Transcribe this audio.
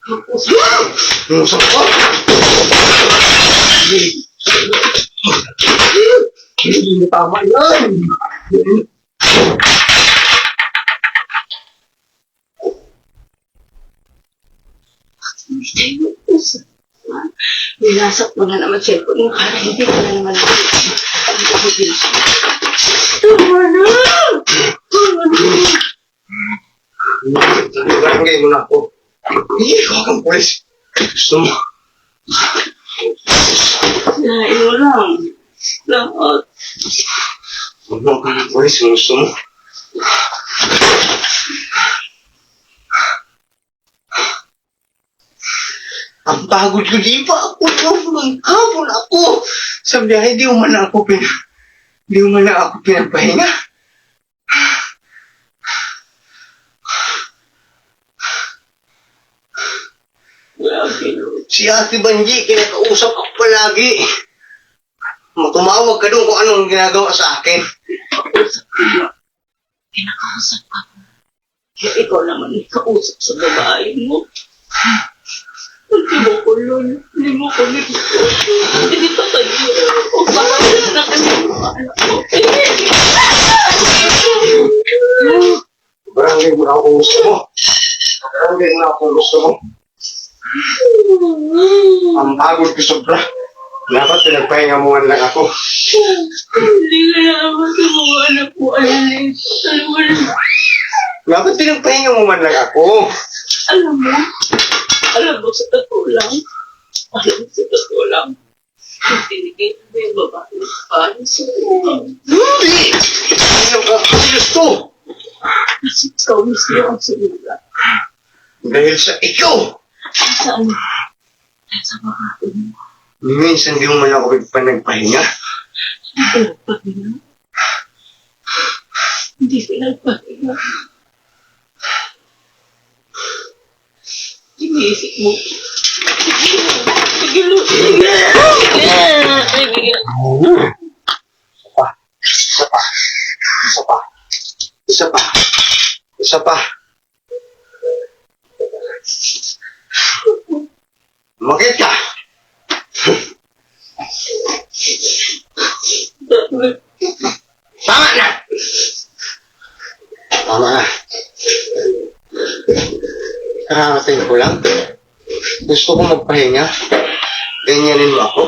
Musok ko! Hindi na tama yan! Nilasak mo na naman cellphone mo para hindi ka na naman tama na! Barangay mo na ako. Ikaw kang pulis. Gusto mo? Sinain mo lang. Lahat. Huwag ka ng pulis. Gusto mo? Ang pagod ko, di ba ako hapon ako. Sa biyahe, di mo man ako pinapahinga. Si Ate Banji, kinakausap ako palagi. Tumawag ka doon kung anong ginagawa sa akin. Kinakausap ka mo. Kaya ikaw naman kausap sa babae mo. Hindi mo ko nun. Hindi mo ko nito. Hindi pa tayo. O parang na kami mga anak ko. Barangay mo na ako kung gusto mo. Barangay mo na ako kung gusto mo. Ang pagod ko sobra. Dapat pinagpahinga mo lang ako. Hindi ka naman sa mga anak mo, Alice. Dapat pinagpahinga mo man lang ako. Alam mo, sa totoo lang, kung tinigil mo yung babae, paano sa Hindi! Ano ka? Gusto! kasi ikaw mismo ang sinula. Dahil sa ikaw! Saan? Sa babae mo. Minsan di mo man ako nagpahinga. Pinagpahinga? Hindi pinagpahinga. Iniisip mo. Sige, Isa pa. Makit ka! Tama na! Kararating ko lang. Gusto ko magpahinga. Ganyanin mo ako.